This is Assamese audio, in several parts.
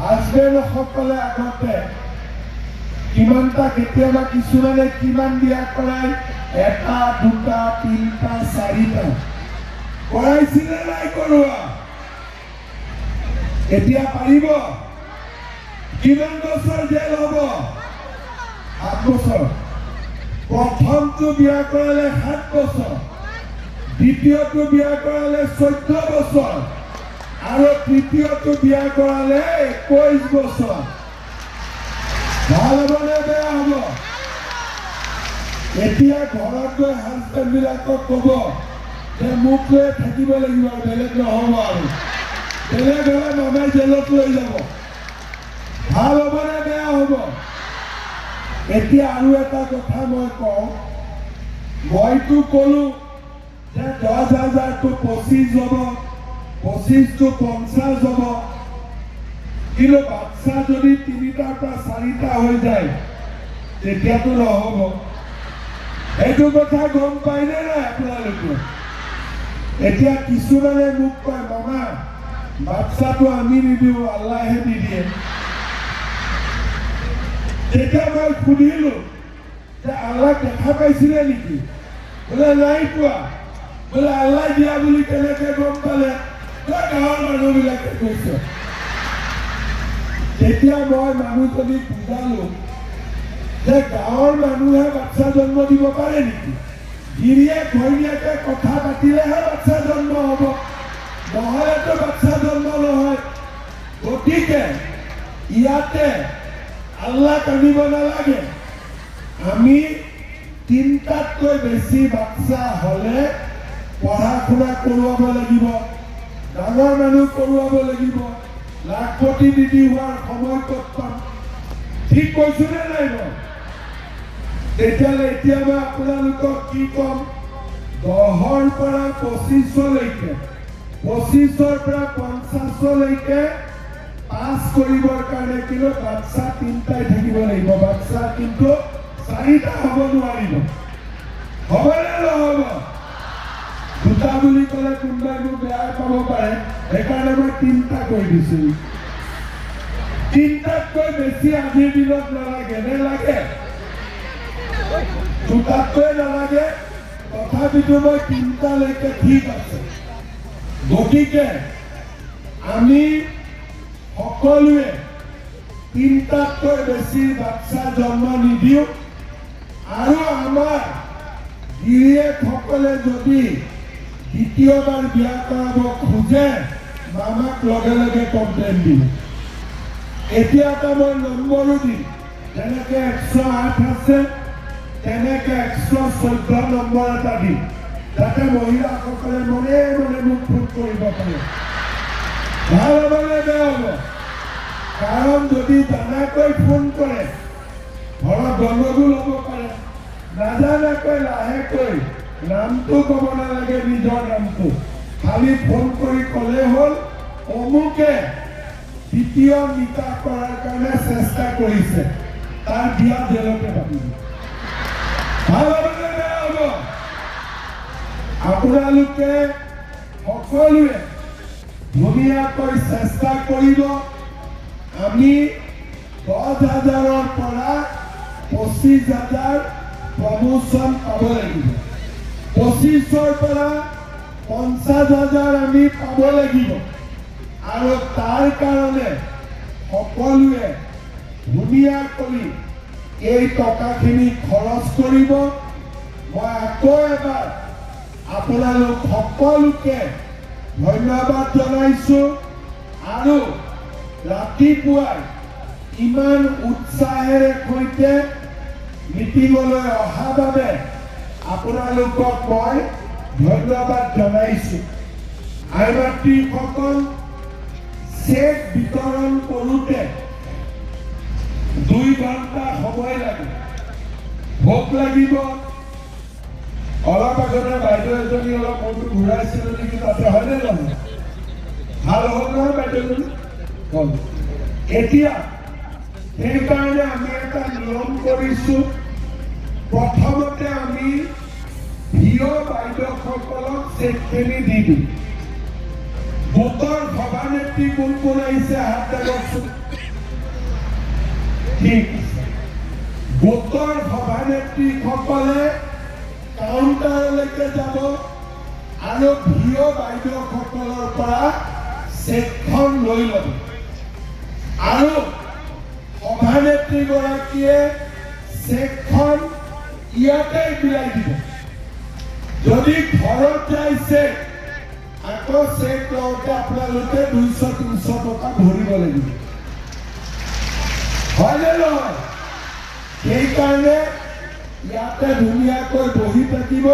হাজবেণ্ড সকলে আগতে কিমানটা কেতিয়াবা কিছুমানে কিমান বিয়া কৰায়, এটা দুটা তিনিটা চাৰিটা কৰাইছিলে নাই কৰোৱা? এতিয়া পাৰিব? কিমান বছৰ জেল হ'ব? 7 বছৰ। প্ৰথমটো বিয়া কৰালে 7 বছৰ, দ্বিতীয়টো বিয়া কৰালে 14 বছৰ আৰু তৃতীয়টো বিয়া কৰালে 21 বছৰ। ভাল হ'বনে বেয়া হ'ব? এতিয়া ঘৰত গৈ হাজবেণ্ড বিলাকক ক'ব যে মোক লৈ থাকিব লাগিব, বেলেগ নহ'ব আৰু। বেলেগ হ'লে মামাই জেলত লৈ যাব। ভাল হ'বনে বেয়া হ'ব? এতিয়া আৰু এটা কথা মই কওঁ, মইতো ক'লো যে 10,000টো 25 হ'ব, 25টো 50 হ'ব, কিন্তু বাচ্চা যদি 3টাৰ পৰা 4টা হৈ যায় তেতিয়াতো নহ'ব। এইটো কথা গম পাইনে নাই আপোনালোকে? এতিয়া কিছুমানে মোক কয়, মামা বাচ্চাটো আমি নিদিওঁ, আল্লাহে দি দিয়ে। তেতিয়া মই সুধিলো যে আল্লাহ দেখা পাইছিলে নেকি? বোলে নাই পোৱা। বোলে আল্লাহ দিয়া বুলি কেনেকে গম পালে? গাঁৱৰ মানুহবিলাকে কৈছে। তেতিয়া মই মানুহজনীক বুজালো যে গাঁৱৰ মানুহে বাচ্চা জন্ম দিব পাৰে নেকি? গিৰিয়েক ঘৈণীয়েকে কথা পাতিলেহে বাচ্চা জন্ম হ'ব, নহ'লেতো বাচ্চা জন্ম নহয়। গতিকে ইয়াতে আল্লাহ কান্দিব নালাগে। আমি 3টাতকৈ বেছি বাচ্চা হ'লে পঢ়া শুনা কৰোৱাব লাগিব, ডাঙৰ মানুহ কৰোৱাব লাগিব, লাখপতি দিদি হোৱাৰ সময় ক'ত পাম? ঠিক কৈছোনে নাই মই? তেতিয়াহ'লে এতিয়া মই আপোনালোকক কি ক'ম, 10ৰ পৰা 25লৈকে, 25ৰ পৰা 50লৈকে পাছ কৰিবৰ কাৰণে কিন্তু বাচ্চা 3টাই থাকিব লাগিব। বাচ্চা কিন্তু 4টা হ'ব নোৱাৰিব। হ'বনে নহ'ব? 2টা বুলি ক'লে কোনোবাই মোক বেয়া পাব পাৰে, সেইকাৰণে মই 3টা কৈ দিছো। 3টাতকৈ বেছি আজিৰ দিনত নালাগে, নে লাগে? 2টাতকৈ নালাগে, তথাপিতো মই 3টালৈকে ঠিক আছে। গতিকে আমি সকলোৱে 3টাতকৈ বেছি বাচ্চা জন্ম নিদিওঁ। আৰু আমাৰ গিৰিয়েকসকলে যদি দ্বিতীয়বাৰ বিয়া কৰাব খোজে, মামাক লগে লগে কমপ্লেইন দিম। এতিয়া এটা মই নম্বৰো দিম, যেনেকে 108 আছে তেনেকে 114 নম্বৰ এটা দিম, যাতে মহিলাসকলে মনে মনে মোক ফোন কৰিব পাৰে। ভাল হ'বনে বেয়া হ'ব? কাৰণ যদি জানাকৈ ফোন কৰে ঘৰত গণ্ডগোল হ'ব পাৰে। নাজানাকৈ লাহেকৈ নামটো ক'ব নালাগে, নিজৰ নামটো খালি ফোন কৰি ক'লে হ'ল অমুকে দ্বিতীয় নিকাহ কৰাৰ কাৰণে চেষ্টা কৰিছে, তাৰ বিয়া জেলতে পাতিব। ভাল হ'বনে বেয়া হ'ব? আপোনালোকে সকলোৱে ধুনীয়াকৈ চেষ্টা কৰিব। আমি 10,000ৰ পৰা 25,000 প্ৰমোচন পাব লাগিব। 25ৰ পৰা 50,000 আমি পাব লাগিব। আৰু তাৰ কাৰণে সকলোৱে ধুনীয়াকৈ এই টকাখিনি খৰচ কৰিব। মই আকৌ এবাৰ আপোনালোক সকলোকে ধন্যবাদ জনাইছো। আৰু ৰাতিপুৱাই ইমান উৎসাহেৰে সৈতে মিটিঙলৈ অহা বাবে আপোনালোকক মই ধন্যবাদ জনাইছো। আই মাতৃসকল, চেক বিতৰণ কৰোঁতে 2 ঘণ্টা সময় লাগে। ভোক লাগিব। অলপ আগতে বাইদেউ এজনী অলপ মনটো ঘূৰাইছিল নেকি তাতে, হয়নে নহয়? ভাল হ'ল নহয় বাইদেউজনী? হ'ল। এতিয়া সেইকাৰণে আমি এটা নিয়ম কৰিছো। প্ৰথমতে আমি ভিঅ বাইদেউসকলক চেকখিনি দি দিম। গোটৰ সভানেত্ৰী কোন কোন আহিছে হাত দাবকচোন। ঠিক আছে। গোটৰ সভানেত্ৰীসকলে কাউণ্টাৰলৈকে যাব আৰু ভিঅ বাইদেউসকলৰ পৰা চেকখন লৈ ল'ব আৰু সভানেত্ৰীগৰাকীয়ে চেকখন ইয়াতে বিলাই দিব। যদি ঘৰত যায় চেক, আকৌ চেক লওঁতে আপোনালোকে 200-300 টকা ভৰিব লাগিব, হয়নে নহয়? সেইকাৰণে ইয়াতে ধুনীয়াকৈ বহি থাকিব।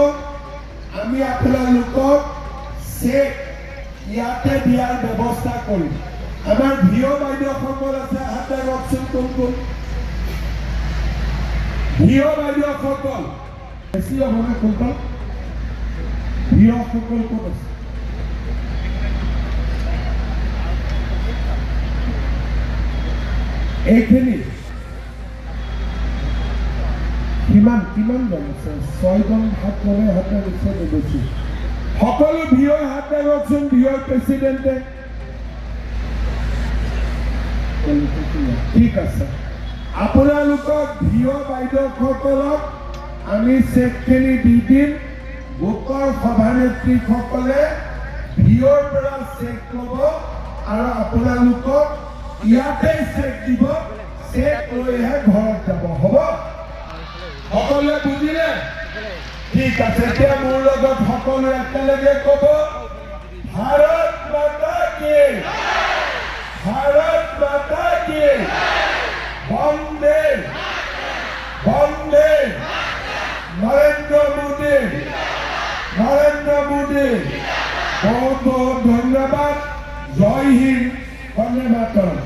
আমি আপোনালোকক চেক ইয়াতে দিয়াৰ ব্যৱস্থা কৰিম। আমাৰ ভিঅ বাইদেউসকল আছে, হাতে ৰখচোন কোন কোন ভিঅ বাইদেউসকল বেছি হ'বনে? কোনখন ভিঅসকল ক'ত আছে? এইখিনি কিমান জন আছে? 6 জন হাত ললে হাতে নিশ্চয় নেবেছি। সকলো ভিঅ হাতে ৰখচোন। ভিঅ প্ৰেচিডেণ্টে ঠিক আছে। আপোনালোকক ভিঅ বাইদেউসকলক আমি চেকখিনি দি দিম। গোটৰ সভানেত্ৰীসকলে ভিঅৰ পৰা চেক ল'ব আৰু আপোনালোকক ইয়াতে চেক দিব। চেক লৈহে ঘৰত যাব, হ'ব? সকলোৱে বুজিলে? ঠিক আছে। এতিয়া মোৰ লগত সকলোৱে একেলগে ক'ব, ভাৰত মাতা কি, ভাৰত মাতা কি, বন্দে বন্দে নৰেন্দ্ৰ মোদী, নৰেন্দ্ৰ মোদী। বহুত বহুত ধন্যবাদ। জয় হিন্দ, বন্দে মাতৰম।